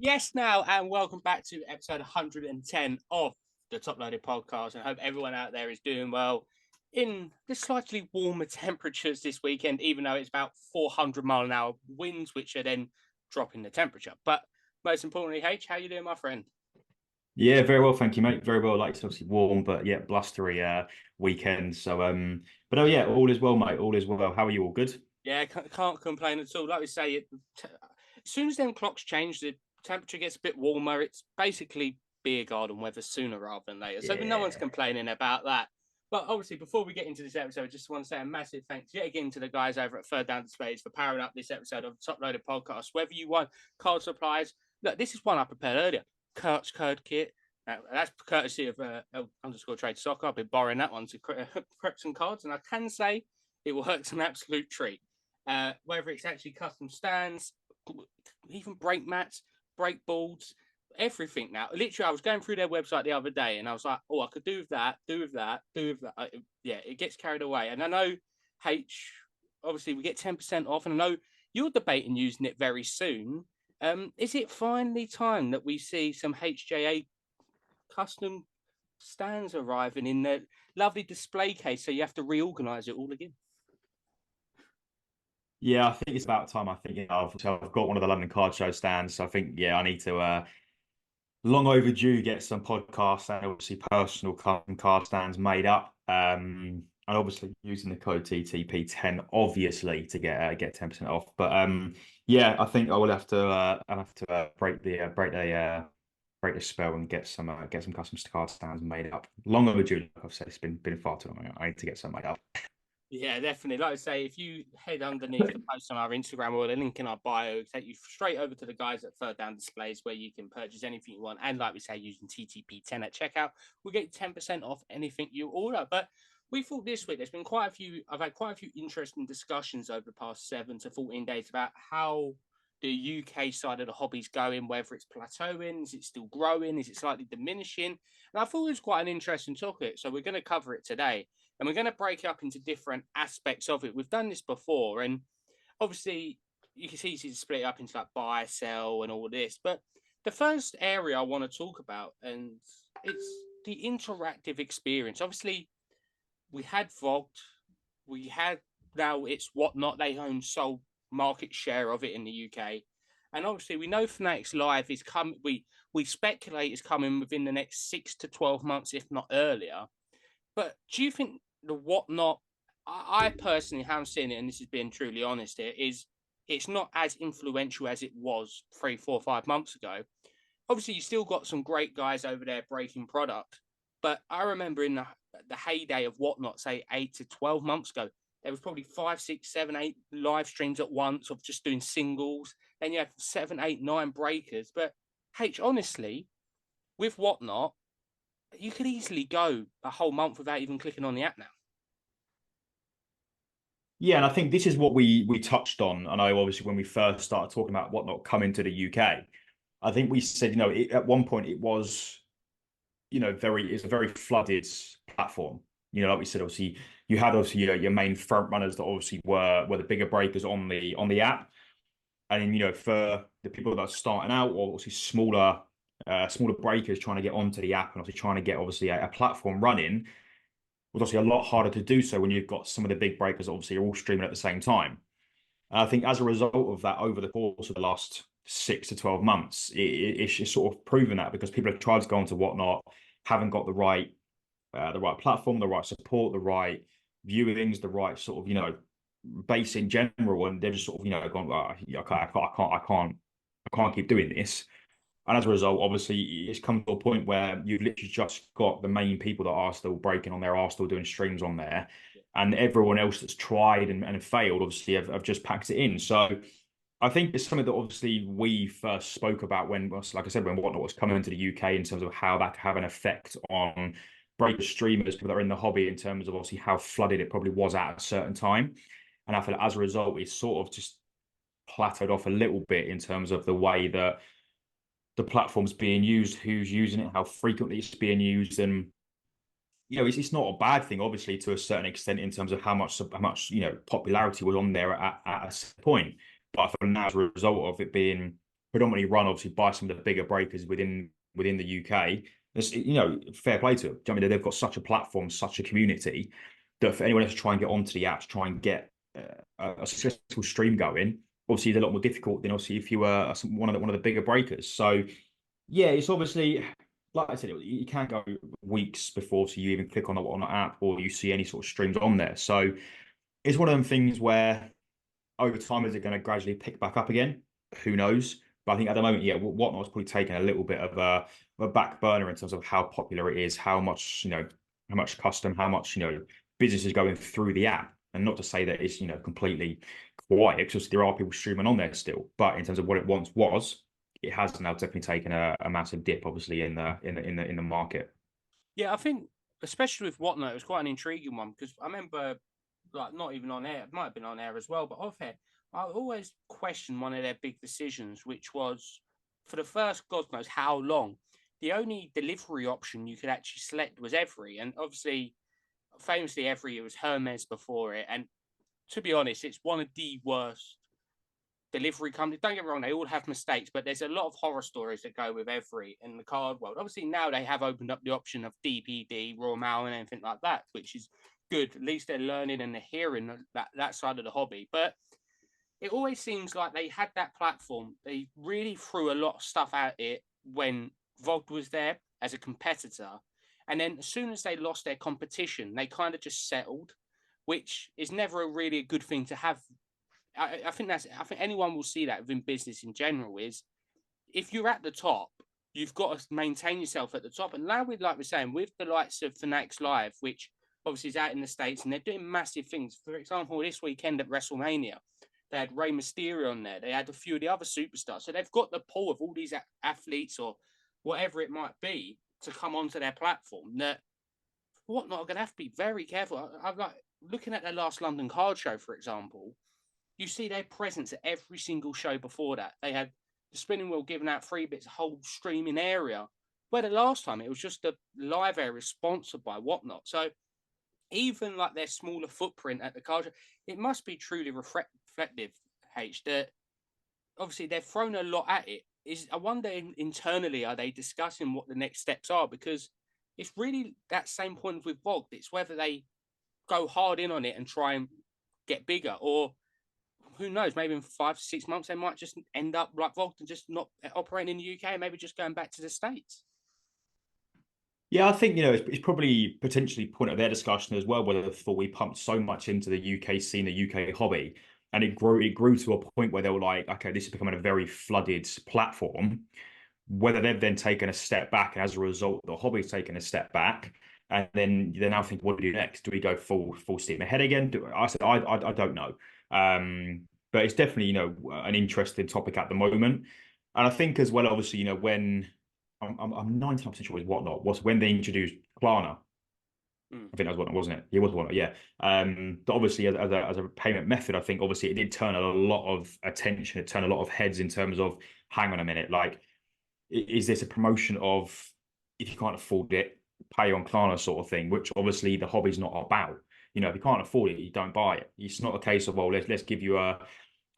Yes, now, and welcome back to episode 110 of the Top Loaded Podcast. And I hope everyone out there is doing well in the slightly warmer temperatures this weekend, even though it's about 400-mile-an-hour winds, which are then dropping the temperature. But most importantly, H, how you doing, my friend? Yeah, very well, thank you, mate. Very well. Like it's obviously warm, but yeah, blustery weekend. But oh yeah, all is well, mate. All is well. How are you? All good? Yeah, can't complain at all. Like we say, as soon as them clocks change, the temperature gets a bit warmer. It's basically beer garden weather sooner rather than later. So no one's Yeah. complaining about that. But obviously, before we get into this episode, I just want to say a massive thanks yet again to the guys over at Third Down Displays for powering up this episode of the Top Loaded Podcast. Whether you want card supplies, look, this is one I prepared earlier. Kurt's Code Kit. That's courtesy of _Trade Soccer. I've been borrowing that one to prep some cards, and I can say it works an absolute treat. Whether it's actually custom stands, even brake mats, brake boards, everything now. Literally, I was going through their website the other day and I was like, oh, I could do with that, do with that, do with that. Yeah, it gets carried away. And I know, H, obviously, we get 10% off. And I know you're debating using it very soon. Is it finally time that we see some HJA custom stands arriving in the lovely display case so you have to reorganize it all again? Yeah, I think it's about time. I think I've got one of the London Card Show stands. So I think I need to long overdue get some podcasts and obviously personal card stands made up. And obviously using the code TTP10 obviously to get 10% off. But yeah, I think I will have to break the spell and get some custom card stands made up. Long overdue, like I've said, it's been far too long. I need to get some made up. Yeah, definitely. Like I say, if you head underneath the post on our Instagram or the link in our bio, take you straight over to the guys at Third Down Displays where you can purchase anything you want. And like we say, using TTP10 at checkout, we'll get 10% off anything you order. But we thought this week I've had quite a few interesting discussions over the past 7 to 14 days about how the UK side of the hobby's going, whether it's plateauing, is it still growing, is it slightly diminishing? And I thought it was quite an interesting topic. So we're going to cover it today. And we're going to break it up into different aspects of it. We've done this before, and obviously you can see it's split up into like buy, sell, and all this. But the first area I want to talk about, and it's the interactive experience. Obviously, we had Vogt, we had now it's Whatnot. They own sole market share of it in the UK, and obviously we know Fanatics Live is coming. We speculate is coming within the next 6 to 12 months, if not earlier. But do you think the Whatnot? I personally haven't seen it, and this is being truly honest here. Is it's not as influential as it was 3, 4, 5 months ago. Obviously, you still got some great guys over there breaking product, but I remember in the heyday of Whatnot, say 8 to 12 months ago, there was probably 5, 6, 7, 8 live streams at once of just doing singles. Then you had 7, 8, 9 breakers. But H, honestly, with Whatnot, you could easily go a whole month without even clicking on the app now. Yeah, and I think this is what we touched on. I know obviously when we first started talking about Whatnot coming to the UK, I think we said, at one point it was, it's a very flooded platform. Like we said, obviously you had obviously your main front runners that obviously were the bigger breakers on the app. And then, for the people that are starting out or obviously smaller breakers trying to get onto the app and obviously trying to get obviously a platform running was obviously a lot harder to do so when you've got some of the big breakers obviously are all streaming at the same time. And I think as a result of that, over the course of the last 6 to 12 months, it's just sort of proven that because people have tried to go into Whatnot, haven't got the right platform, the right support, the right viewings, the right sort of base in general, and they're just sort of gone, I can't keep doing this. And as a result, obviously, it's come to a point where you've literally just got the main people that are still breaking on there, are still doing streams on there. And everyone else that's tried and failed, obviously, have just packed it in. So I think it's something that obviously we first spoke about when, like I said, when Whatnot was coming into the UK in terms of how that could have an effect on breaker streamers, people that are in the hobby, in terms of obviously how flooded it probably was at a certain time. And I feel like as a result, it's sort of just plateaued off a little bit in terms of the way that the platform's being used, who's using it, how frequently it's being used, and it's not a bad thing, obviously, to a certain extent in terms of how much popularity was on there at a point. But for now, as a result of it being predominantly run obviously by some of the bigger breakers within the UK. It's, you know, fair play to them. I mean, they've got such a platform, such a community that for anyone else to try and get onto the apps, try and get a successful stream going, obviously is a lot more difficult than obviously if you were one of the bigger breakers. So yeah, it's obviously, like I said, you can't go weeks before so you even click on an app or you see any sort of streams on there. So it's one of them things where over time, is it going to gradually pick back up again? Who knows? But I think at the moment, yeah, Whatnot's probably taken a little bit of a back burner in terms of how popular it is, how much, you know, how much custom, how much, you know, business is going through the app. And not to say that it's, you know, completely quiet, because there are people streaming on there still. But in terms of what it once was, it has now definitely taken a massive dip, obviously, in the market. Yeah, I think especially with Whatnot, it was quite an intriguing one because I remember, like, not even on air, it might have been on air as well, but off air, I always questioned one of their big decisions, which was for the first God knows how long, the only delivery option you could actually select was Every, and obviously, famously, Every, it was Hermes before it, and to be honest, it's one of the worst delivery companies. Don't get me wrong, they all have mistakes, but there's a lot of horror stories that go with Every in the card world. Obviously, now they have opened up the option of DPD, Royal Mail, and anything like that, which is good. At least they're learning and they're hearing that side of the hobby. But it always seems like they had that platform. They really threw a lot of stuff at it when Vogt was there as a competitor. And then as soon as they lost their competition, they kind of just settled, which is never really a good thing to have. I think anyone will see that within business in general is if you're at the top, you've got to maintain yourself at the top. And now with, like we're saying, with the likes of Fanatics Live, which obviously is out in the States and they're doing massive things. For example, this weekend at WrestleMania, they had Rey Mysterio on there. They had a few of the other superstars. So they've got the pull of all these athletes or whatever it might be to come onto their platform. That Whatnot are going to have to be very careful. I'm like looking at their last London card show, for example. You see their presence at every single show before that. They had the spinning wheel giving out free bits, a whole streaming area. Where the last time it was just a live area sponsored by Whatnot. So even like their smaller footprint at the car show, it must be truly reflective, H, that obviously they've thrown a lot at it. I wonder internally, are they discussing what the next steps are? Because it's really that same point with Vogt. It's whether they go hard in on it and try and get bigger, or who knows, maybe in 5 to 6 months, they might just end up like Vogt and just not operating in the UK, maybe just going back to the States. Yeah, I think, you know, it's probably potentially point of their discussion as well, whether they thought we pumped so much into the UK scene, the UK hobby, and it grew to a point where they were like, okay, this is becoming a very flooded platform. Whether they've then taken a step back, and as a result, the hobby's taken a step back, and then they now think, what do we do next? Do we go full steam ahead again? I don't know. But it's definitely, you know, an interesting topic at the moment, and I think as well, obviously, you know, when I'm 99% sure it was Whatnot was when they introduced Clana. I think that was Whatnot, wasn't it? It was Whatnot, yeah. But obviously, as a payment method, I think obviously it did turn a lot of attention. It turned a lot of heads in terms of, hang on a minute, like, is this a promotion of if you can't afford it, pay on Klarna sort of thing, which obviously the hobby's not about. You know, if you can't afford it, you don't buy it. It's not a case of, well, let's give you an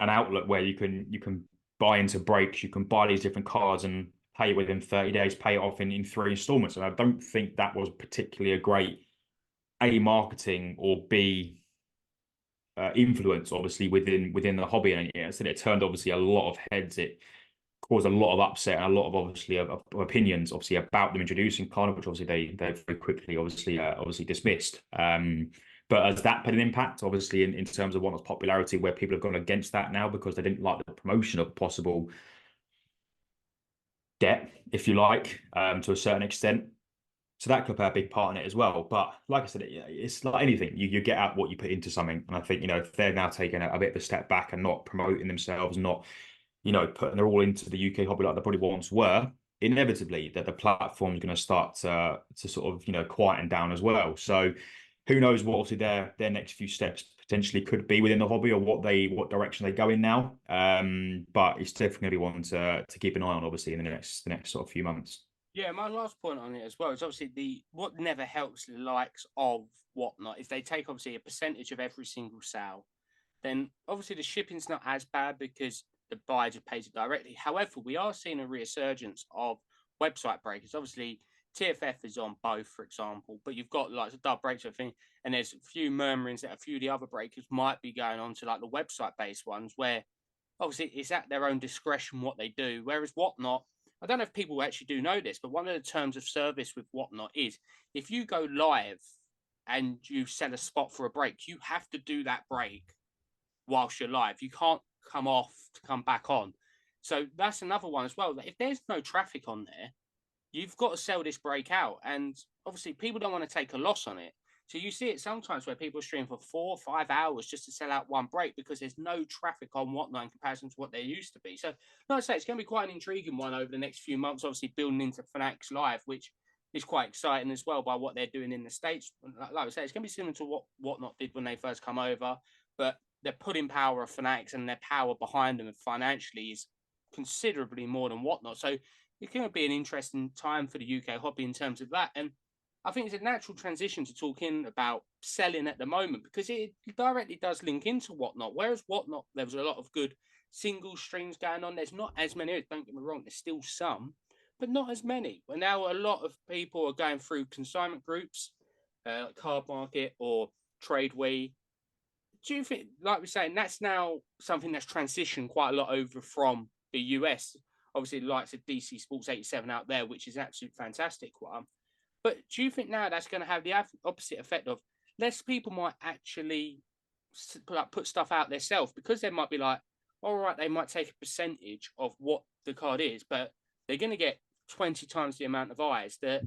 outlet where you can buy into breaks, you can buy these different cards and pay it within 30 days, pay it off in 3 installments. And I don't think that was particularly a great A, marketing, or B, influence, obviously, within the hobby. And yeah, so it turned obviously a lot of heads. It caused a lot of upset and a lot of obviously of opinions obviously about them introducing Cardiff, which obviously they very quickly obviously dismissed. But has that had an impact obviously in terms of Whatnot's popularity, where people have gone against that now because they didn't like the promotion of possible debt, if you like, to a certain extent? So that could play a big part in it as well. But like I said, it's like anything. You get out what you put into something. And I think, you know, if they're now taking a bit of a step back and not promoting themselves, not, you know, putting their all into the UK hobby like they probably once were, inevitably that the platform is going to start to sort of, you know, quieten down as well. So who knows what obviously their next few steps potentially could be within the hobby, or what direction they go in now. But it's definitely one to keep an eye on, obviously, in the next sort of few months. Yeah, my last point on it as well is obviously what never helps the likes of Whatnot is they take obviously a percentage of every single sale. Then obviously the shipping's not as bad because the buyer just pays it directly. However, we are seeing a resurgence of website breakers. Obviously, TFF is on both, for example, but you've got like the dub breaks thing, and there's a few murmurings that a few of the other breakers might be going on to like the website-based ones, where obviously it's at their own discretion what they do. Whereas Whatnot, I don't know if people actually do know this, but one of the terms of service with Whatnot is if you go live and you sell a spot for a break, you have to do that break whilst you're live. You can't come off to come back on. So that's another one as well. That if there's no traffic on there, you've got to sell this break out. And obviously people don't want to take a loss on it. So you see it sometimes where people stream for 4 or 5 hours just to sell out one break because there's no traffic on Whatnot in comparison to what there used to be. So like I say, it's going to be quite an intriguing one over the next few months, obviously building into Fanatics Live, which is quite exciting as well by what they're doing in the States. Like I say, it's going to be similar to what Whatnot did when they first come over, but they're putting power of Fanatics and their power behind them financially is considerably more than Whatnot. So it's going to be an interesting time for the UK hobby in terms of that. And I think it's a natural transition to talking about selling at the moment because it directly does link into Whatnot. Whereas Whatnot, there was a lot of good single streams going on. There's not as many. Don't get me wrong. There's still some, but not as many. But now a lot of people are going through consignment groups, like Card Market or Tradeway. Do you think, like we're saying, that's now something that's transitioned quite a lot over from the US? Obviously, the likes of DC Sports 87 out there, which is an absolute fantastic one. But do you think now that's going to have the opposite effect of less people might actually put stuff out themselves because they might be like, all right, they might take a percentage of what the card is, but they're going to get 20 times the amount of eyes that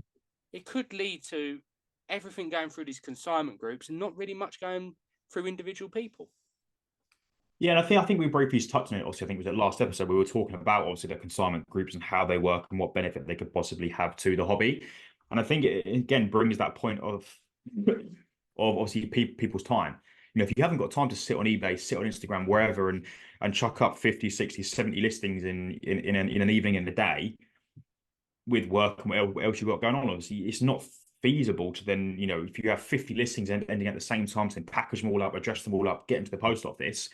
it could lead to everything going through these consignment groups and not really much going through individual people. Yeah, and I think we briefly touched on it. Obviously, I think it was the last episode we were talking about obviously the consignment groups and how they work and what benefit they could possibly have to the hobby. And I think it again brings that point of obviously people's time. You know, if you haven't got time to sit on eBay, sit on Instagram, wherever, and chuck up 50, 60, 70 listings in an evening in the day with work and what else you've got going on, obviously it's not feasible to then, you know, if you have 50 listings ending at the same time, to then package them all up, address them all up, get them to the post office.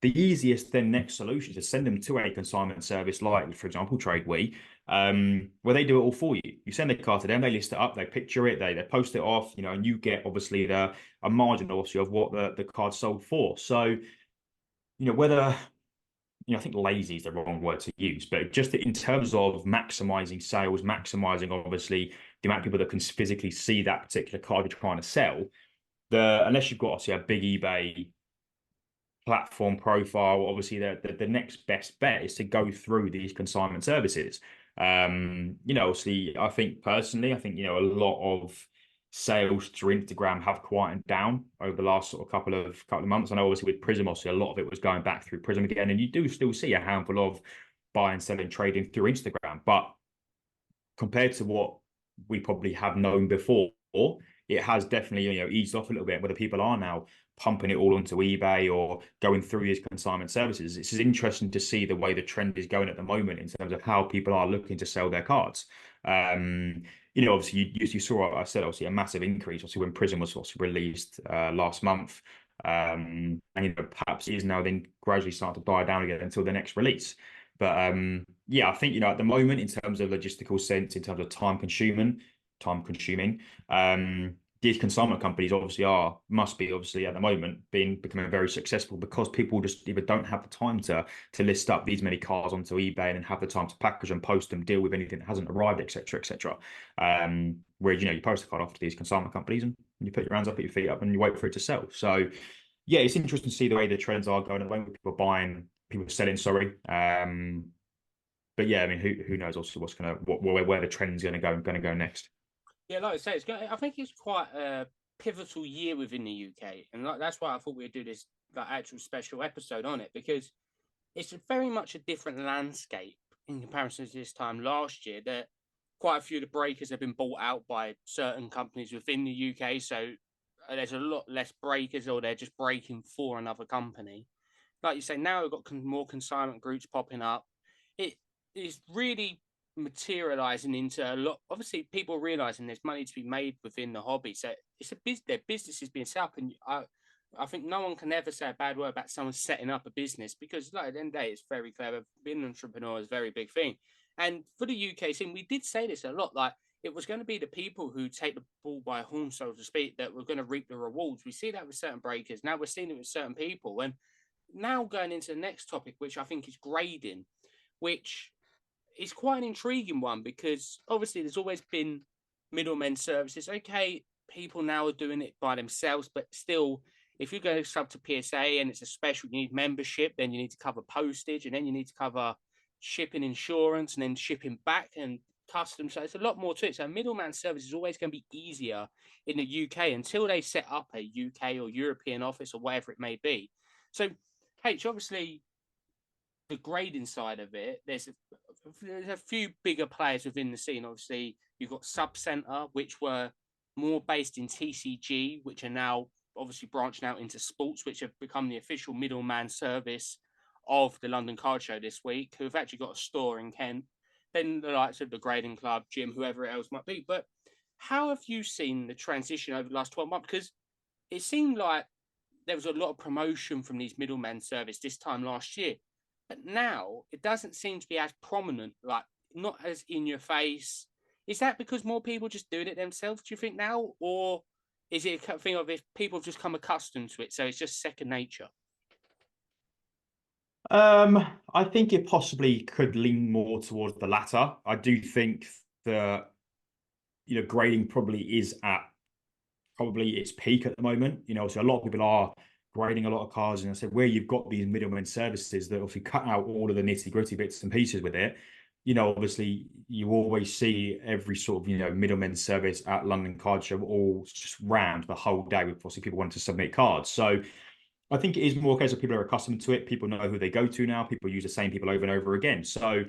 The easiest then next solution is to send them to a consignment service like, for example, Tradeway, where they do it all for you. You send the card to them, they list it up, they picture it, they post it off, you know, and you get obviously a margin obviously of what the card sold for. So, you know, whether, you know, I think lazy is the wrong word to use, but just in terms of maximizing sales, maximizing obviously the amount of people that can physically see that particular card you're trying to sell, unless you've got obviously a big eBay platform profile, obviously the next best bet is to go through these consignment services. You know, obviously, I think personally, you know, a lot of sales through Instagram have quieted down over the last sort of couple of months. I know obviously with Prism, obviously a lot of it was going back through Prism again, and you do still see a handful of buying, selling, trading through Instagram. But compared to what we probably have known before, it has definitely, you know, eased off a little bit, where the people are now pumping it all onto eBay or going through these consignment services. It's interesting to see the way the trend is going at the moment in terms of how people are looking to sell their cards. You know, obviously you saw, I said, obviously a massive increase, obviously when Prism was also released last month. And, you know, perhaps it is now then gradually starting to die down again until the next release. But yeah, I think, you know, at the moment, in terms of logistical sense, in terms of time consuming, these consignment companies obviously must be obviously at the moment becoming very successful because people just either don't have the time to list up these many cars onto eBay and then have the time to package and post them, deal with anything that hasn't arrived, etc., etc. Whereas, you know, you post a card off to these consignment companies and you put your hands up, put your feet up, and you wait for it to sell. So yeah, it's interesting to see the way the trends are going at the moment. People buying, people selling. Sorry. But yeah, I mean, who knows also where the trend's going to go next. Yeah, like I say, I think it's quite a pivotal year within the UK, and that's why I thought we'd do this actual special episode on it, because it's very much a different landscape in comparison to this time last year. That quite a few of the breakers have been bought out by certain companies within the UK, so there's a lot less breakers, or they're just breaking for another company. Like you say, now we've got more consignment groups popping up. It is really materializing into a lot. Obviously, people realizing there's money to be made within the hobby, so it's their business is being set up. And I think no one can ever say a bad word about someone setting up a business because, like, at the end of the day, it's very clever. Being an entrepreneur is a very big thing. And for the UK scene, we did say this a lot. Like, it was going to be the people who take the bull by horn, so to speak, that were going to reap the rewards. We see that with certain breakers. Now we're seeing it with certain people. And now going into the next topic, which I think is grading, which is quite an intriguing one because obviously there's always been middlemen services. Okay, people now are doing it by themselves, but still, if you go sub to PSA and it's a special, you need membership, then you need to cover postage, and then you need to cover shipping insurance, and then shipping back and customs. So it's a lot more to it. So middleman service is always going to be easier in the UK until they set up a UK or European office or whatever it may be. So, H, obviously, the grading side of it, there's a few bigger players within the scene. Obviously, you've got Subcenter, which were more based in TCG, which are now obviously branching out into sports, which have become the official middleman service of the London Card Show this week, who have actually got a store in Kent. Then the likes of the Grading Club, Jim, whoever else might be. But how have you seen the transition over the last 12 months? Because it seemed like there was a lot of promotion from these middlemen service this time last year. But now it doesn't seem to be as prominent, like not as in your face. Is that because more people just doing it themselves, do you think now? Or is it a thing of if people have just come accustomed to it, so it's just second nature? I think it possibly could lean more towards the latter. I do think that, grading probably is at probably its peak at the moment. So a lot of people are grading a lot of cars, and I said where you've got these middlemen services that obviously cut out all of the nitty gritty bits and pieces with it. Obviously you always see every sort of middlemen service at London Card Show all just rammed the whole day with obviously people wanting to submit cards. So I think it is more a case of people are accustomed to it. People know who they go to now. People use the same people over and over again. So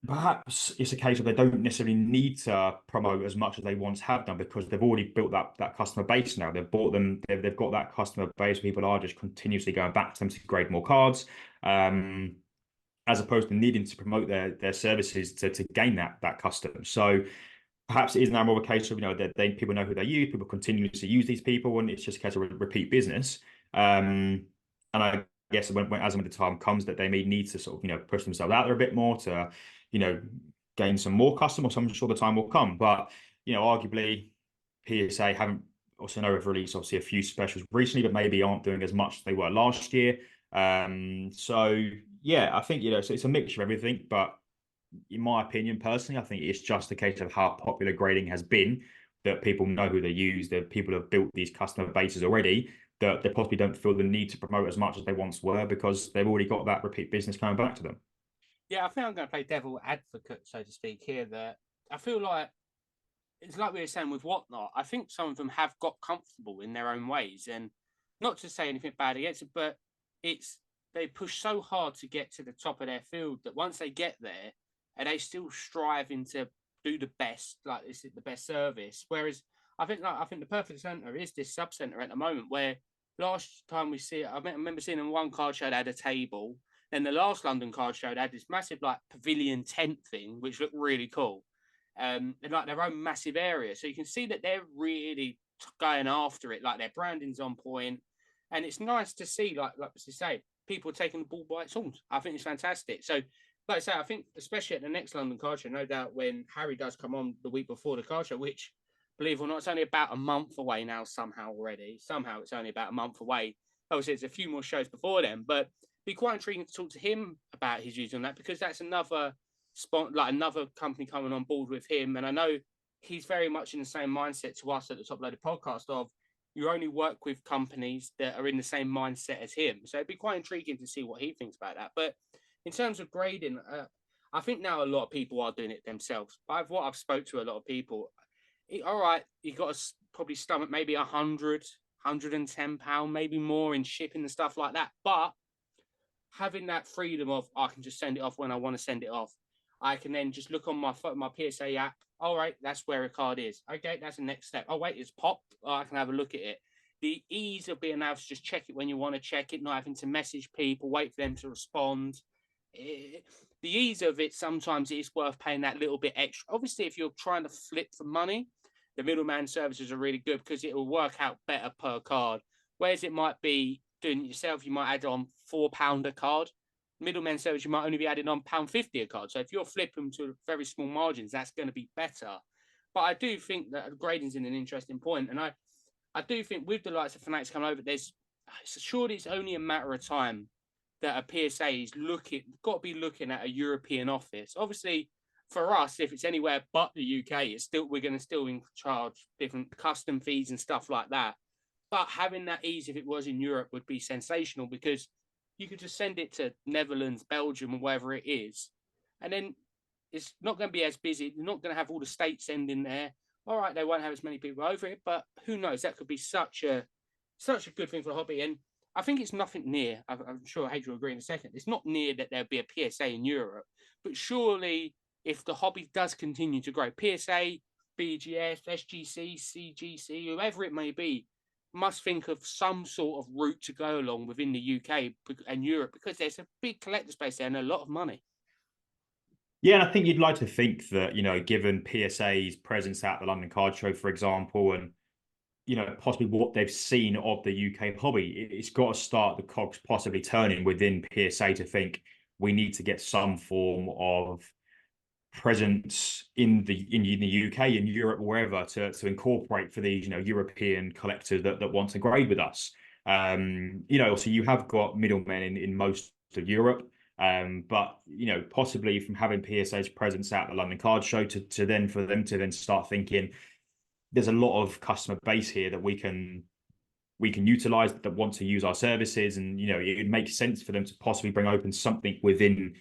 perhaps it's a case of they don't necessarily need to promote as much as they once have done because they've already built that customer base now. They've bought them, they've got that customer base. People are just continuously going back to them to grade more cards, as opposed to needing to promote their services to gain that custom. So perhaps it is now more of a case of, that people know who they use, people continue to use these people, and it's just a case of repeat business. And I guess as when the time comes that they may need to sort of, push themselves out there a bit more to, gain some more customers. I'm sure the time will come. But, arguably PSA haven't, also know have released obviously a few specials recently, but maybe aren't doing as much as they were last year. So yeah, I think, so it's a mixture of everything, but in my opinion, personally, I think it's just a case of how popular grading has been, that people know who they use, that people have built these customer bases already, that they possibly don't feel the need to promote as much as they once were because they've already got that repeat business coming back to them. Yeah, I think I'm going to play devil advocate, so to speak, here. That I feel like it's like we were saying with Whatnot. I think some of them have got comfortable in their own ways, and not to say anything bad against it, but it's they push so hard to get to the top of their field that once they get there, and they still striving to do the best, like this is the best service. Whereas I think the perfect center is this sub center at the moment. Where last time we see it, I remember seeing in one card show they had a table. Then the last London Card Show they had this massive like pavilion tent thing, which looked really cool. And like their own massive area, so you can see that they're really going after it. Like their branding's on point, and it's nice to see, like we say, people taking the ball by its horns. I think it's fantastic. So, like I say, I think especially at the next London Card Show, no doubt when Harry does come on the week before the card show, which believe it or not, it's only about a month away now. Somehow already, somehow it's only about a month away. Obviously, there's a few more shows before then, but be quite intriguing to talk to him about his views on that because that's another spot, like another company coming on board with him. And I know he's very much in the same mindset to us at the Top Loaded podcast of you only work with companies that are in the same mindset as him. So it'd be quite intriguing to see what he thinks about that. But in terms of grading, I think now a lot of people are doing it themselves. What I've spoke to a lot of people, all right, you got to probably stomach maybe £110, maybe more in shipping and stuff like that. But having that freedom of I can just send it off when I want to send it off. I can then just look on my PSA app. All right, that's where a card is. Okay, that's the next step. Oh, wait, it's popped. Oh, I can have a look at it. The ease of being able to just check it when you want to check it, not having to message people, wait for them to respond. The ease of it, sometimes it's worth paying that little bit extra. Obviously, if you're trying to flip for money, the middleman services are really good because it will work out better per card. Whereas it might be doing it yourself, you might add on £4 a card. Middleman service, you might only be adding on £1.50 a card. So if you're flipping to very small margins, that's going to be better. But I do think that grading's in an interesting point, and I do think with the likes of Fanatics coming over, surely it's only a matter of time that a PSA is got to be looking at a European office. Obviously, for us, if it's anywhere but the UK, we're going to still charge different custom fees and stuff like that. But having that ease, if it was in Europe, would be sensational, because you could just send it to Netherlands, Belgium, or wherever it is, and then it's not going to be as busy. You're not going to have all the states sending there. All right, they won't have as many people over it, but who knows? That could be such a good thing for the hobby. And I think it's nothing near. I'm sure Hadrian will agree in a second. It's not near that there'll be a PSA in Europe, but surely if the hobby does continue to grow, PSA, BGS, SGC, CGC, whoever it may be, must think of some sort of route to go along within the UK and Europe, because there's a big collector space there and a lot of money. Yeah, and I think you'd like to think that, given PSA's presence at the London Card Show, for example, and, possibly what they've seen of the UK hobby, it's got to start the cogs possibly turning within PSA to think we need to get some form of presence in the UK, in Europe, wherever, to incorporate for these European collectors that want to grade with us. So you have got middlemen in most of Europe, but possibly from having PSA's presence at the London Card Show to then for them to then start thinking there's a lot of customer base here that we can utilize, that want to use our services, and it makes sense for them to possibly bring open something within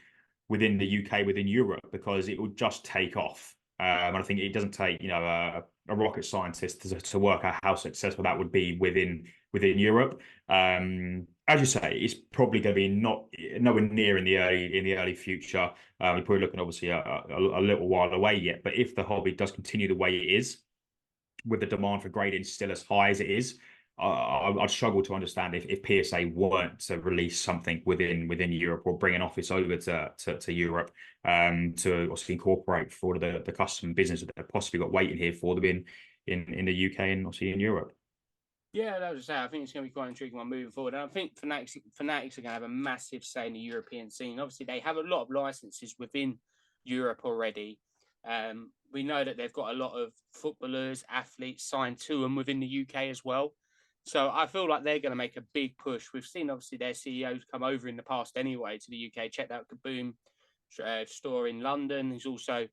the UK, within Europe, because it will just take off. And I think it doesn't take a rocket scientist to work out how successful that would be within Europe. As you say, it's probably going to be nowhere near in the early future. We're probably looking obviously a little while away yet. But if the hobby does continue the way it is, with the demand for grading still as high as it is, I'd struggle to understand if PSA weren't to release something within Europe, or bring an office over to Europe, to also incorporate for all of the custom business that they've possibly got waiting here for them in the UK and obviously in Europe. Yeah, that was say. I think it's going to be quite an intriguing one moving forward. And I think Fanatics are going to have a massive say in the European scene. Obviously, they have a lot of licenses within Europe already. We know that they've got a lot of footballers, athletes signed to them within the UK as well. So I feel like they're going to make a big push. We've seen obviously their CEOs come over in the past anyway to the UK. Check out Kaboom store in London. He's also,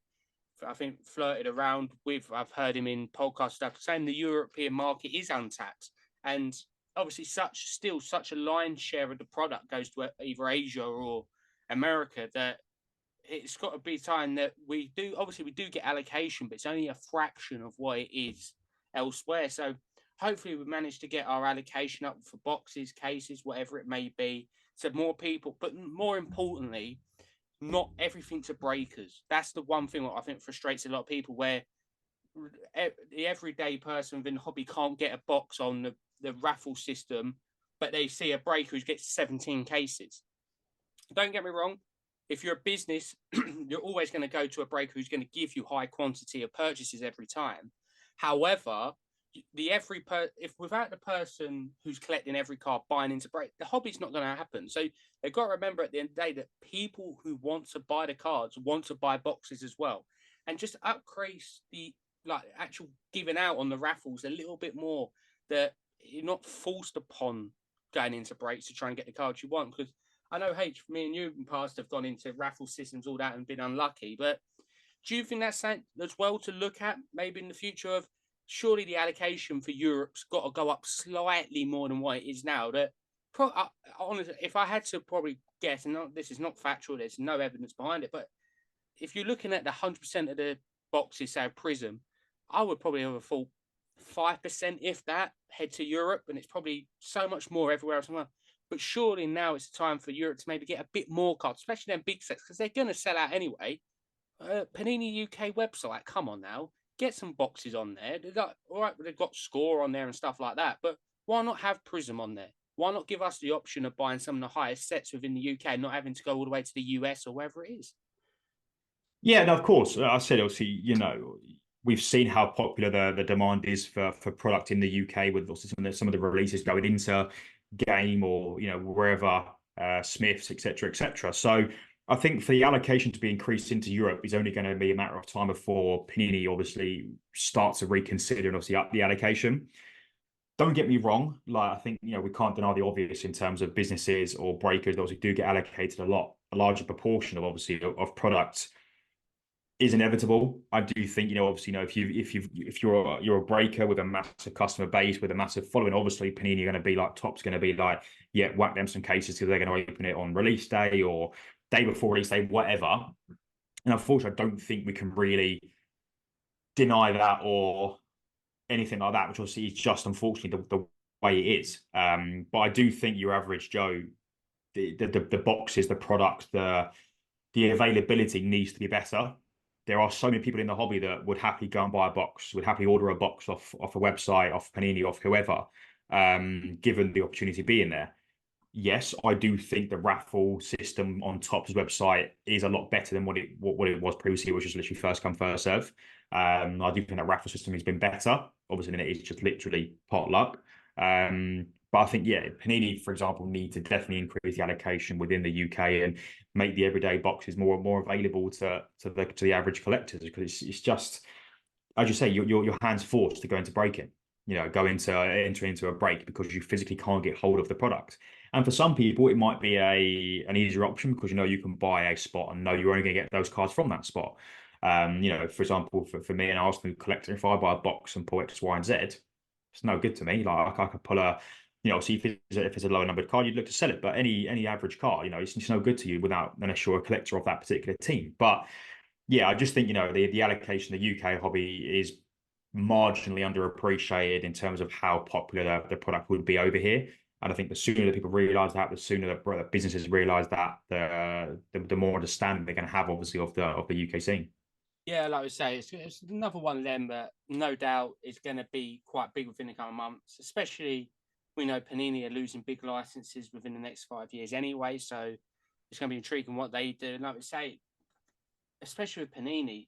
I think, flirted around with, I've heard him in podcast stuff, saying the European market is untapped. And obviously such a lion's share of the product goes to either Asia or America, that it's got to be time that we do get allocation, but it's only a fraction of what it is elsewhere. So hopefully we manage to get our allocation up for boxes, cases, whatever it may be, so more people, but more importantly, not everything to breakers. That's the one thing that I think frustrates a lot of people, where the everyday person within the hobby can't get a box on the raffle system, but they see a breaker who gets 17 cases. Don't get me wrong. If you're a business, you're always going to go to a breaker who's going to give you high quantity of purchases every time. However, if without the person who's collecting every card buying into break, the hobby's not going to happen. So they've got to remember at the end of the day that people who want to buy the cards want to buy boxes as well, and just increase the actual giving out on the raffles a little bit more, that you're not forced upon going into breaks to try and get the cards you want. Because I know me and you in the past have gone into raffle systems, all that, and been unlucky. But do you think that's something as well to look at maybe in the future? Of surely the allocation for Europe's got to go up slightly more than what it is now. That honestly, if I had to probably guess, and this is not factual, there's no evidence behind it, but if you're looking at the 100% of the boxes, say Prism, I would probably have thought 5%, if that, head to Europe, and it's probably so much more everywhere else. But surely now it's time for Europe to maybe get a bit more cards, especially them big sets, because they're going to sell out anyway. Panini UK website, come on now, get some boxes on there. They've got Score on there and stuff like that, but why not have Prism on there? Why not give us the option of buying some of the highest sets within the UK and not having to go all the way to the US or wherever it is? Yeah, no, of course. I said, obviously, we've seen how popular the demand is for product in the UK with also some of the releases going into Game or wherever, Smiths, etc., etc. So I think for the allocation to be increased into Europe is only going to be a matter of time before Panini obviously starts to reconsider and obviously up the allocation. Don't get me wrong, like I think we can't deny the obvious in terms of businesses or breakers that obviously do get allocated a larger proportion of obviously of products is inevitable. I do think, obviously, if you're a breaker with a massive customer base with a massive following, obviously Panini are going to be like Top's going to be like, yeah, whack them some cases because they're going to open it on release day or day before release day, whatever. And unfortunately, I don't think we can really deny that or anything like that, which obviously is just unfortunately the way it is. But I do think your average Joe, the boxes, the product, the availability needs to be better. There are so many people in the hobby that would happily go and buy a box, would happily order a box off a website, off Panini, off whoever, given the opportunity being there. Yes, I do think the raffle system on Top's website is a lot better than what it was previously, which was literally first come, first serve. I do think that raffle system has been better. Obviously, then it is just literally pot luck. But I think, yeah, Panini, for example, need to definitely increase the allocation within the UK and make the everyday boxes more available to the average collectors, because it's just, as you say, your hands forced to go into breaking, enter into a break because you physically can't get hold of the product. And for some people, it might be an easier option because you can buy a spot and know you're only going to get those cards from that spot. For example, for me, an Arsenal collector, if I buy a box and pull X, Y, and Z, it's no good to me. Like I could pull see if it's a lower numbered card, you'd look to sell it. But any average card, it's no good to you unless you're a collector of that particular team. But yeah, I just think the allocation, the UK hobby is marginally underappreciated in terms of how popular the product would be over here. And I think the sooner that people realise that, the sooner that businesses realise that, the more understanding they're going to have, obviously, of the UK scene. Yeah, like I say, it's another one of them that no doubt is going to be quite big within the coming months, especially we know Panini are losing big licenses within the next 5 years anyway. So it's going to be intriguing what they do. And like I say, especially with Panini,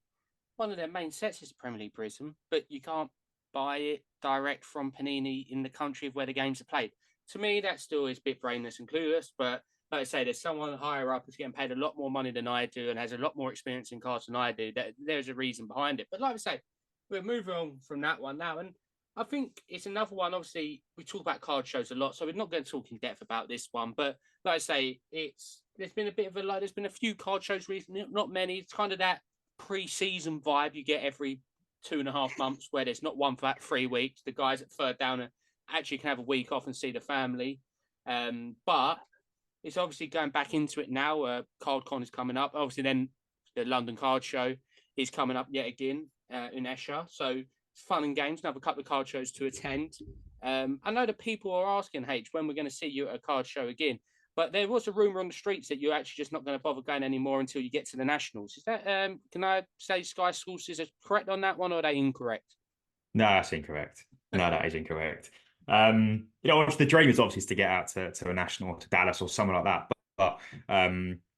one of their main sets is the Premier League Prism, but you can't buy it direct from Panini in the country of where the games are played. To me, that still is a bit brainless and clueless, but like I say, there's someone higher up who's getting paid a lot more money than I do and has a lot more experience in cards than I do. There's a reason behind it. But like I say, we're moving on from that one now. And I think it's another one. Obviously, we talk about card shows a lot, so we're not going to talk in depth about this one. But like I say, there's been a bit of there's been a few card shows recently, not many. It's kind of that pre-season vibe you get every 2.5 months where there's not one for 3 weeks. The guys at third down actually can have a week off and see the family. But it's obviously going back into it now. CardCon is coming up. Obviously, then the London Card Show is coming up yet again in Esher. So it's fun and games. Another couple of card shows to attend. I know that people are asking, H, when we're going to see you at a card show again. But there was a rumor on the streets that you're actually just not going to bother going anymore until you get to the Nationals. Is that, can I say Sky sources are correct on that one, or are they incorrect? No, that's incorrect. No, that is incorrect. The dream is obviously to get out to a national, to Dallas or somewhere like that. But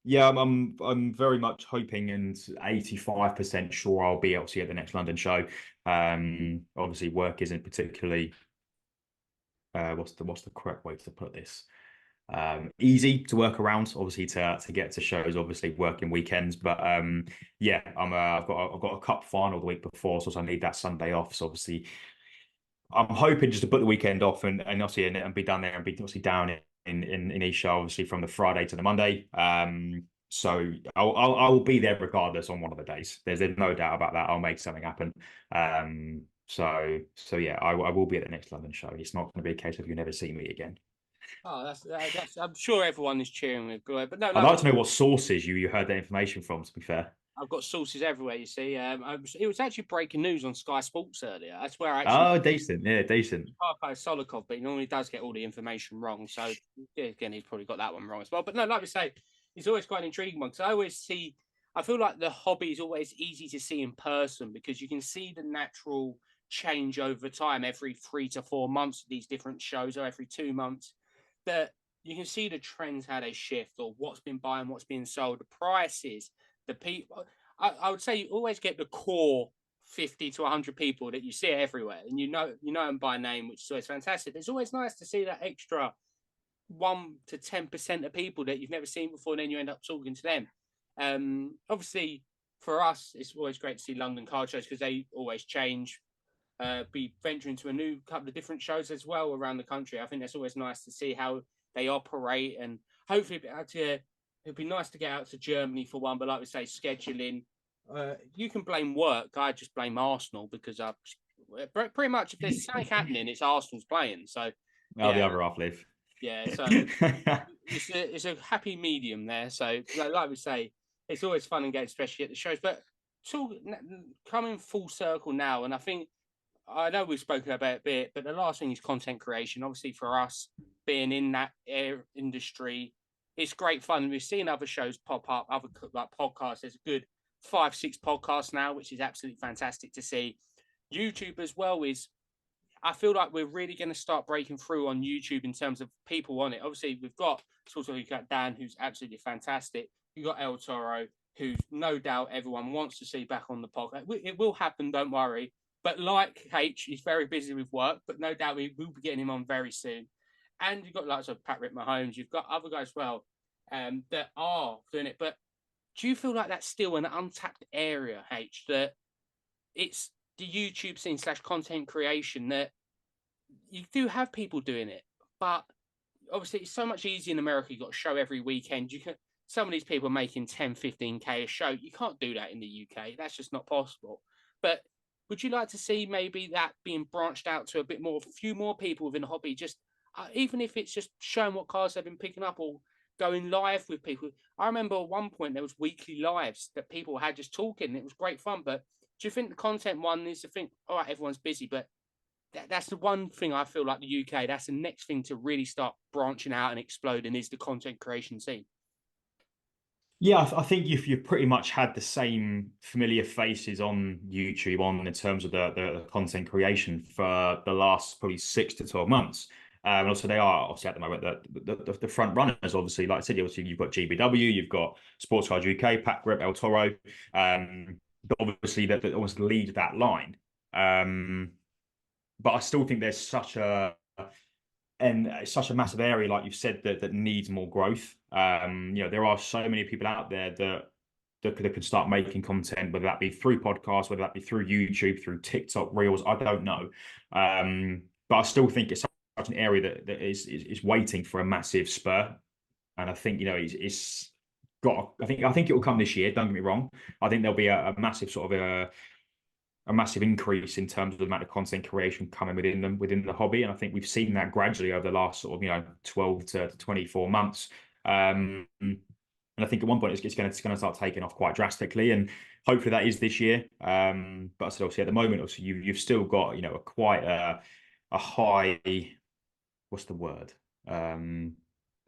yeah, I'm very much hoping and 85% sure I'll be obviously at the next London show. Obviously, work isn't particularly what's the correct way to put this? Easy to work around, obviously to get to shows, obviously working weekends. But yeah, I've got a cup final the week before, so I need that Sunday off. So obviously, I'm hoping just to put the weekend off and obviously and be done there and be obviously down in Isha, obviously from the Friday to the Monday. So I will be there regardless on one of the days. There's no doubt about that. I'll make something happen. So yeah, I will be at the next London show. It's not going to be a case of you never see me again. Oh, that's. I'm sure everyone is cheering with Glow, but no. I'd like to know what sources you heard that information from. To be fair, I've got sources everywhere. You see, it was actually breaking news on Sky Sports earlier. That's where I actually. Oh, decent, yeah, decent. Parko Solikov, but he normally does get all the information wrong. So yeah, again, he's probably got that one wrong as well. But no, like we say, it's always quite an intriguing one because I always see. I feel like the hobby is always easy to see in person because you can see the natural change over time every 3 to 4 months of these different shows, or every 2 months. That you can see the trends, how they shift, or what's been buying, what's being sold, the prices, the people. I would say you always get the core 50 to 100 people that you see everywhere, and you know them by name, which is always fantastic. It's always nice to see that extra 1 to 10% of people that you've never seen before, and then you end up talking to them. Obviously, for us, it's always great to see London car shows because they always change. Be venturing to a new couple of different shows as well around the country. I think that's always nice to see how they operate, and hopefully it'd be nice to get out to Germany for one. But like we say, scheduling, you can blame work. I just blame Arsenal because pretty much if there's something happening, it's Arsenal's playing. So the other half live. Yeah, so it's a happy medium there. So like we say, it's always fun and games, especially at the shows. But coming full circle now, and I know we've spoken about it a bit, but the last thing is content creation. Obviously, for us being in that industry, it's great fun. We've seen other shows pop up, other like podcasts. There's a good 5-6 podcasts now, which is absolutely fantastic to see. YouTube as well I feel like we're really going to start breaking through on YouTube in terms of people on it. Obviously, we've got Dan, who's absolutely fantastic. You've got El Toro, who no doubt everyone wants to see back on the podcast. It will happen, don't worry. But like H, he's very busy with work, but no doubt we will be getting him on very soon. And you've got lots of Patrick Mahomes. You've got other guys as well that are doing it. But do you feel like that's still an untapped area, H, that it's the YouTube scene / content creation that you do have people doing it, but obviously it's so much easier in America. You've got a show every weekend. Some of these people are making 10, 15K a show. You can't do that in the UK. That's just not possible. But would you like to see maybe that being branched out to a few more people within the hobby, just even if it's just showing what cars they've been picking up or going live with people? I remember at one point there was weekly lives that people had just talking. It was great fun, but do you think the content one needs to think, all right, everyone's busy, but that's the one thing I feel like the UK, that's the next thing to really start branching out and exploding is the content creation scene. Yeah, I think you've pretty much had the same familiar faces on YouTube in terms of the content creation for the last probably 6 to 12 months. And also they are obviously at the moment the front runners, obviously. Like I said, obviously you've got GBW, you've got Sports Cars UK, Pat Grip, El Toro, obviously that almost lead that line. But I still think there's such a massive area, like you've said, that needs more growth. There are so many people out there that can start making content, whether that be through podcasts, whether that be through YouTube, through TikTok Reels, I don't know. But I still think it's such an area that is waiting for a massive spur. And I think, it's got, I think it will come this year, don't get me wrong. I think there'll be a massive sort of a massive increase in terms of the amount of content creation coming within the hobby, and I think we've seen that gradually over the last sort of 12 to 24 months. And I think at one point it's going to start taking off quite drastically, and hopefully that is this year. But I said obviously at the moment, obviously you've still got quite a high, what's the word?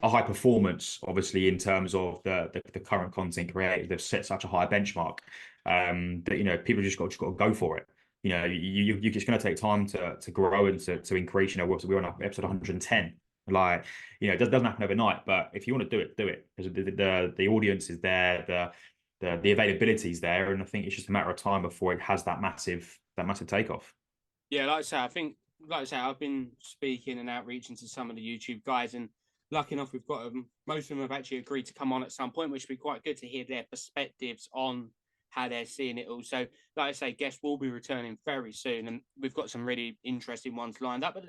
A high performance, obviously, in terms of the current content creators. They've set such a high benchmark that people just got to go for it. You're just going to take time to grow and to increase. We're on episode 110. Like, it doesn't happen overnight, but if you want to do it because the audience is there, the availability is there, and I think it's just a matter of time before it has that massive takeoff. Yeah, like I say, I've been speaking and outreaching to some of the YouTube guys, and lucky enough, we've got most of them have actually agreed to come on at some point, which would be quite good to hear their perspectives on how they're seeing it all. So, like I say, guests will be returning very soon, and we've got some really interesting ones lined up. But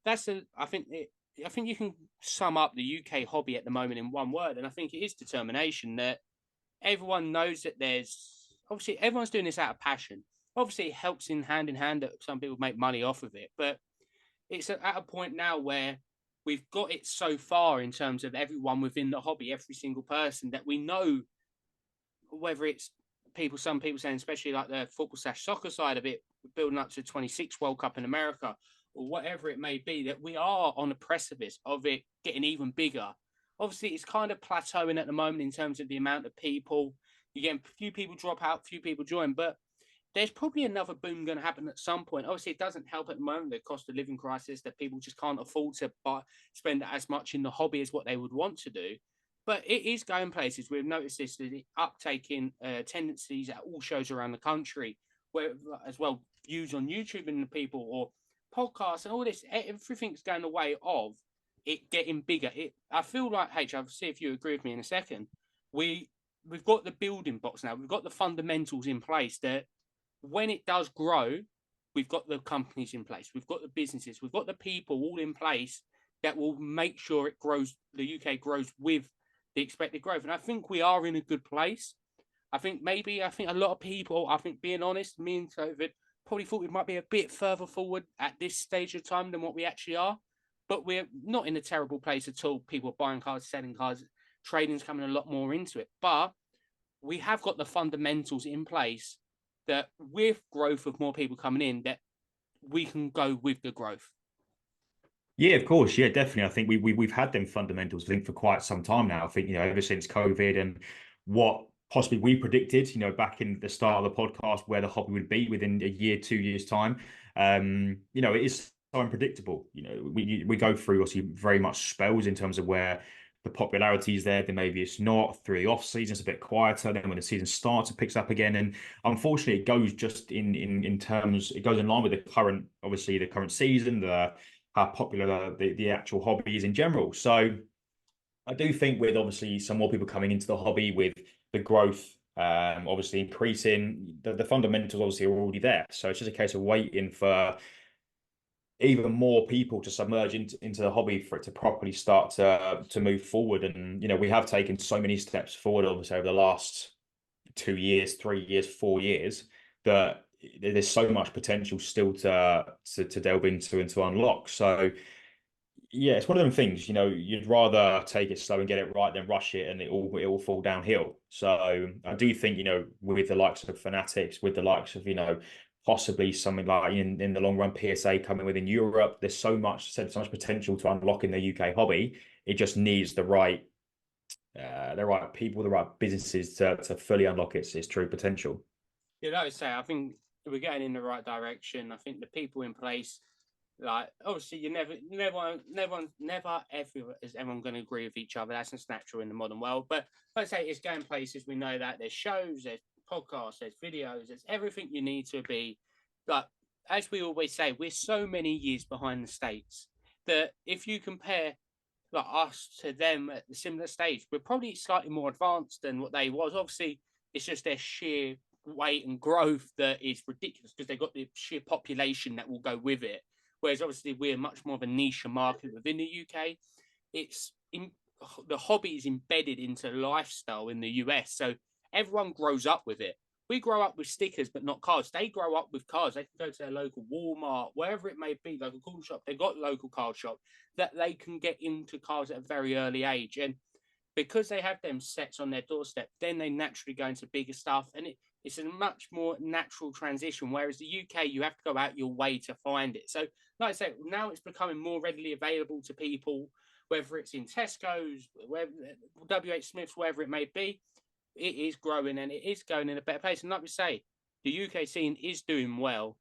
I think you can sum up the UK hobby at the moment in one word, and I think it is determination. That everyone knows that obviously everyone's doing this out of passion. Obviously, it helps in hand that some people make money off of it, but it's at a point now where we've got it so far in terms of everyone within the hobby, every single person, that we know, whether it's some people saying, especially like the football / soccer side of it, building up to 26 World Cup in America, or whatever it may be, that we are on the precipice of it getting even bigger. Obviously, it's kind of plateauing at the moment in terms of the amount of people. You're getting a few people drop out, few people join, but there's probably another boom going to happen at some point. Obviously, it doesn't help at the moment, the cost of living crisis, that people just can't afford to spend as much in the hobby as what they would want to do. But it is going places. We've noticed this, the uptake in tendencies at all shows around the country, where as well views on YouTube and the people or podcasts and all this, everything's going the way of it getting bigger. I feel like I'll see if you agree with me in a second. We've got the building blocks now. We've got the fundamentals in place that when it does grow, we've got the companies in place. We've got the businesses. We've got the people all in place that will make sure it grows. The UK grows with the expected growth. And I think we are in a good place. I think a lot of people, being honest, me and COVID, probably thought we might be a bit further forward at this stage of time than what we actually are. But we're not in a terrible place at all. People are buying cars, selling cars, trading's coming a lot more into it. But we have got the fundamentals in place that with growth of more people coming in, that we can go with the growth. Yeah, of course. Yeah, definitely. I think we've had them fundamentals, I think, for quite some time now. I think, ever since COVID and what possibly we predicted, back in the start of the podcast, where the hobby would be within a year, 2 years time. It is so unpredictable. We go through obviously very much spells in terms of where the popularity is there, then maybe it's not. Through the off season, it's a bit quieter. Then when the season starts, it picks up again. And unfortunately, it goes just in terms, it goes in line with the current season, how popular the actual hobby is in general. So I do think with obviously some more people coming into the hobby, with the growth obviously increasing, the fundamentals obviously are already there. So it's just a case of waiting for even more people to submerge into the hobby for it to properly start to move forward. And we have taken so many steps forward obviously over the last 2 years, 3 years, 4 years, that there's so much potential still to delve into and to unlock. So yeah, it's one of them things, you'd rather take it slow and get it right than rush it and it will fall downhill. So I do think, with the likes of Fanatics, with the likes of, possibly something like in the long run, PSA coming within Europe, there's so much potential to unlock in the UK hobby. It just needs the right people, the right businesses to fully unlock its true potential. Yeah, like I say, I think we're getting in the right direction. I think the people in place, like obviously, never ever is everyone going to agree with each other. That's just natural in the modern world. But like I say, it's going places. We know that there's shows, there's podcasts, there's videos, there's everything you need to be. Like as we always say, we're so many years behind the States that if you compare like us to them at the similar stage, we're probably slightly more advanced than what they was. Obviously, it's just their sheer weight and growth that is ridiculous because they've got the sheer population that will go with it. Whereas obviously we're much more of a niche market within the UK. The hobby is embedded into lifestyle in the US, so everyone grows up with it. We grow up with stickers, but not cars. They grow up with cars. They can go to their local Walmart, wherever it may be, local car shop. They've got local car shop that they can get into cars at a very early age. And because they have them sets on their doorstep, then they naturally go into bigger stuff. And it's a much more natural transition. Whereas the UK, you have to go out your way to find it. So, like I say, now it's becoming more readily available to people, whether it's in Tesco's, WH Smith's, wherever it may be. It is growing and it is going in a better place. And like we say, the UK scene is doing well.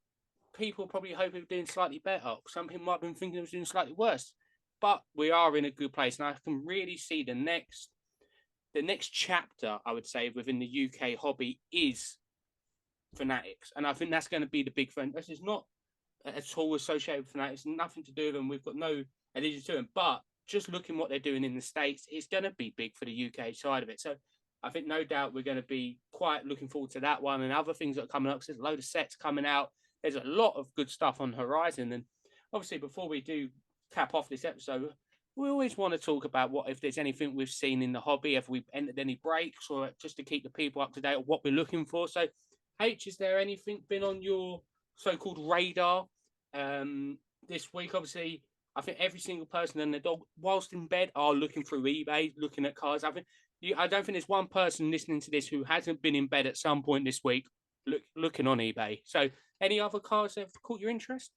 People probably hope it was doing slightly better. Some people might have been thinking it was doing slightly worse. But we are in a good place. And I can really see the next chapter, I would say, within the UK hobby is Fanatics. And I think that's going to be the big thing. This is not at all associated with Fanatics. Nothing to do with them. We've got no allegiance to them. But just looking what they're doing in the States, it's going to be big for the UK side of it. So I think no doubt we're going to be quite looking forward to that one and other things that are coming up. There's a load of sets coming out. There's a lot of good stuff on the horizon. And obviously, before we do cap off this episode, we always want to talk about if there's anything we've seen in the hobby, if we've entered any breaks, or just to keep the people up to date on what we're looking for. So, H, is there anything been on your so-called radar this week? Obviously, I think every single person and their dog, whilst in bed, are looking through eBay, looking at cars. I don't think there's one person listening to this who hasn't been in bed at some point this week looking on eBay. So any other cars that have caught your interest?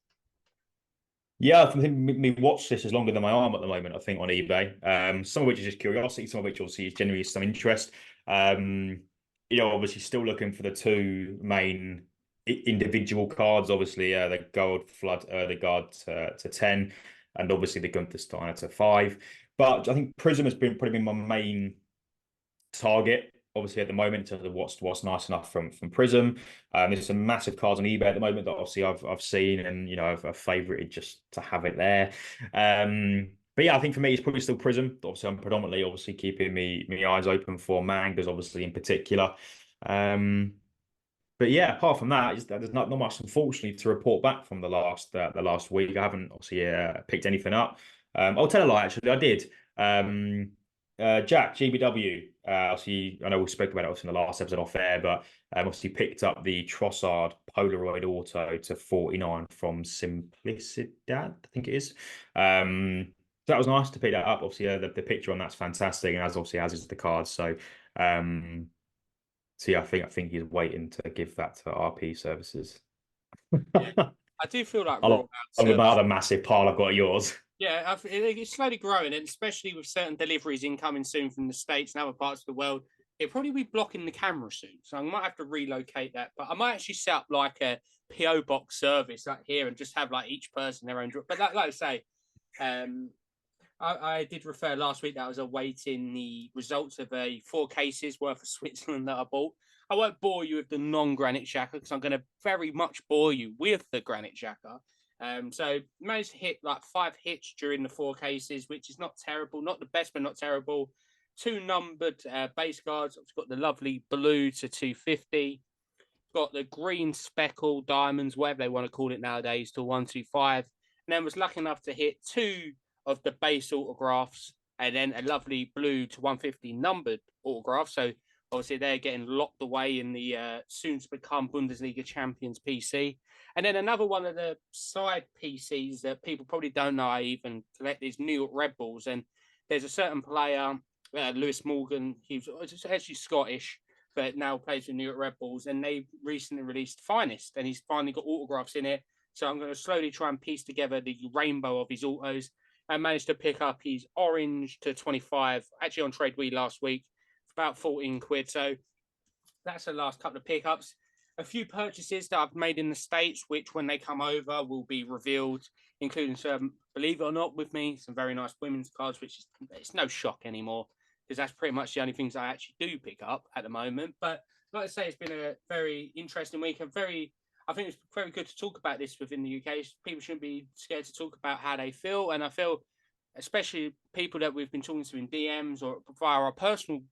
Yeah, I think my watch list is longer than my arm at the moment, I think, on eBay. Some of which is just curiosity, some of which obviously is genuinely some interest. Obviously still looking for the two main individual cards, obviously the Gold Flood, the Guard to 10, and obviously the Gunther Steiner to 5. But I think Prism has probably been my main target obviously at the moment in terms of what's nice enough from Prism. There's some massive cards on eBay at the moment that obviously I've seen, and I've favorited just to have it there. But yeah, I think for me it's probably still Prism. Obviously, I'm predominantly obviously keeping me eyes open for mangas, obviously in particular. But yeah, apart from that, there's not much, unfortunately, to report back from the last week. I haven't obviously picked anything up. I'll tell a lie, actually, I did. Jack GBW. Obviously, I know we spoke about it also in the last episode off air, but obviously picked up the Trossard Polaroid Auto to 49 from Simplicidad, I think it is. So that was nice to pick that up. Obviously, the picture on that's fantastic, and as is the card. So yeah, I think he's waiting to give that to RP Services. Yeah, I do feel like Along with my other massive pile I've got of yours. Yeah, it's slowly growing, and especially with certain deliveries incoming soon from the States and other parts of the world, it'll probably be blocking the camera soon. So I might have to relocate that. But I might actually set up like a PO box service like here and just have like each person their own. But like I say, I did refer last week that I was awaiting the results of 4 cases worth of Switzerland that I bought. I won't bore you with the non-Granite Xhaka because I'm going to very much bore you with the Granite Xhaka. So managed to hit like 5 hits during the 4 cases, which is not terrible, not the best, but not terrible. 2 numbered base cards. I've got the lovely blue to 250. Got the green speckle diamonds, whatever they want to call it nowadays, to 125. And then was lucky enough to hit 2 of the base autographs, and then a lovely blue to 150 numbered autograph. So obviously they're getting locked away in the soon to become Bundesliga champions PC. And then another one of the side PCs that people probably don't know I even collect is New York Red Bulls. And there's a certain player, Lewis Morgan, he's actually Scottish, but now plays for New York Red Bulls. And they recently released Finest, and he's finally got autographs in it. So I'm going to slowly try and piece together the rainbow of his autos. I managed to pick up his orange to 25, actually on TradeWe last week, for about 14 quid. So that's the last couple of pickups. A few purchases that I've made in the States, which when they come over will be revealed, including some, believe it or not, with me, some very nice women's cards, which is it's no shock anymore because that's pretty much the only things I actually do pick up at the moment. But like I say, it's been a very interesting week and I think it's very good to talk about this within the UK. People shouldn't be scared to talk about how they feel. And I feel, especially people that we've been talking to in DMs or via our personal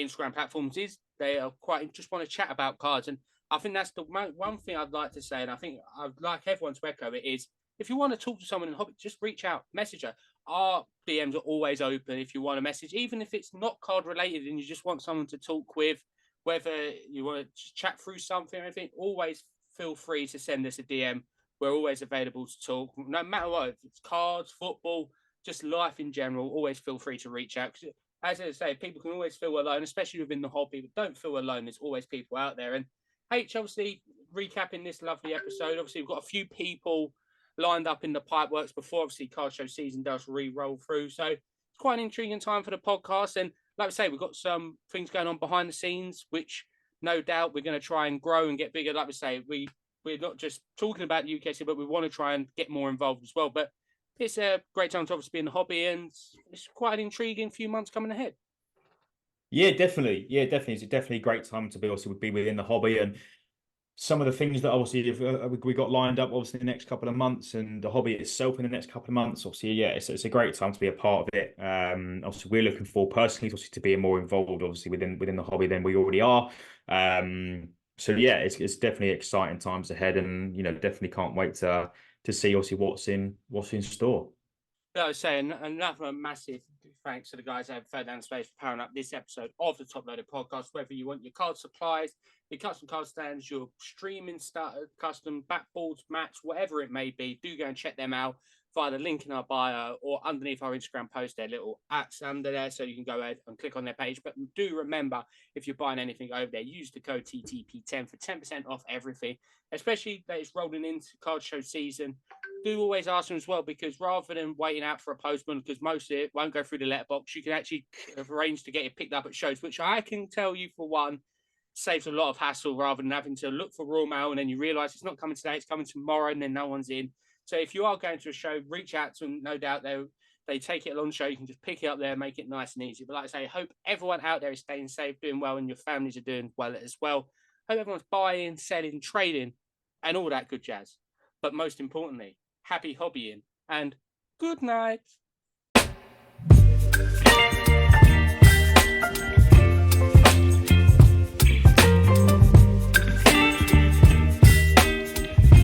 Instagram platforms, is they are quite just want to chat about cards. And I think that's the one thing I'd like to say. And I think I'd like everyone to echo it is, if you want to talk to someone in hobby, just reach out, message her. Our DMs are always open if you want a message, even if it's not card related and you just want someone to talk with, whether you want to chat through something or anything, always feel free to send us a DM. We're always available to talk, no matter what. If it's cards, football, just life in general, always feel free to reach out. As I say, people can always feel alone, especially within the hobby, but don't feel alone. There's always people out there. And H, obviously, recapping this lovely episode, obviously, we've got a few people lined up in the pipeworks before, obviously, card show season does re-roll through. So it's quite an intriguing time for the podcast. And like I say, we've got some things going on behind the scenes, which no doubt we're going to try and grow and get bigger. Like we say, we're not just talking about the UKC, but we want to try and get more involved as well. But it's a great time to obviously be in the hobby, and it's quite an intriguing few months coming ahead. Yeah, definitely. Yeah, definitely. It's definitely a great time to be within the hobby, and some of the things that obviously we got lined up obviously in the next couple of months, and the hobby itself in the next couple of months. Obviously, yeah, it's a great time to be a part of it. Obviously, we're looking for personally, obviously, to be more involved, obviously within the hobby than we already are. So yeah, it's definitely exciting times ahead, and definitely can't wait to see obviously what's in store. I was saying another massive thanks to the guys at Further Down Space for powering up this episode of the Top Loaded Podcast. Whether you want your card supplies, your custom card stands, your streaming stuff, custom backboards, mats, whatever it may be, do go and check them out via the link in our bio or underneath our Instagram post. Their little @ under there, so you can go ahead and click on their page. But do remember, if you're buying anything over there, use the code TTP10 for 10% off everything, especially that it's rolling into card show season. Do always ask them as well, because rather than waiting out for a postman, because most of it won't go through the letterbox, you can actually arrange to get it picked up at shows, which I can tell you for one saves a lot of hassle rather than having to look for raw mail and then you realize it's not coming today, it's coming tomorrow, and then no one's in. So if you are going to a show, reach out to them. No doubt They take it along the show. You can just pick it up there, make it nice and easy. But like I say, I hope everyone out there is staying safe, doing well, and your families are doing well as well. Hope everyone's buying, selling, trading, and all that good jazz. But most importantly, happy hobbying and good night.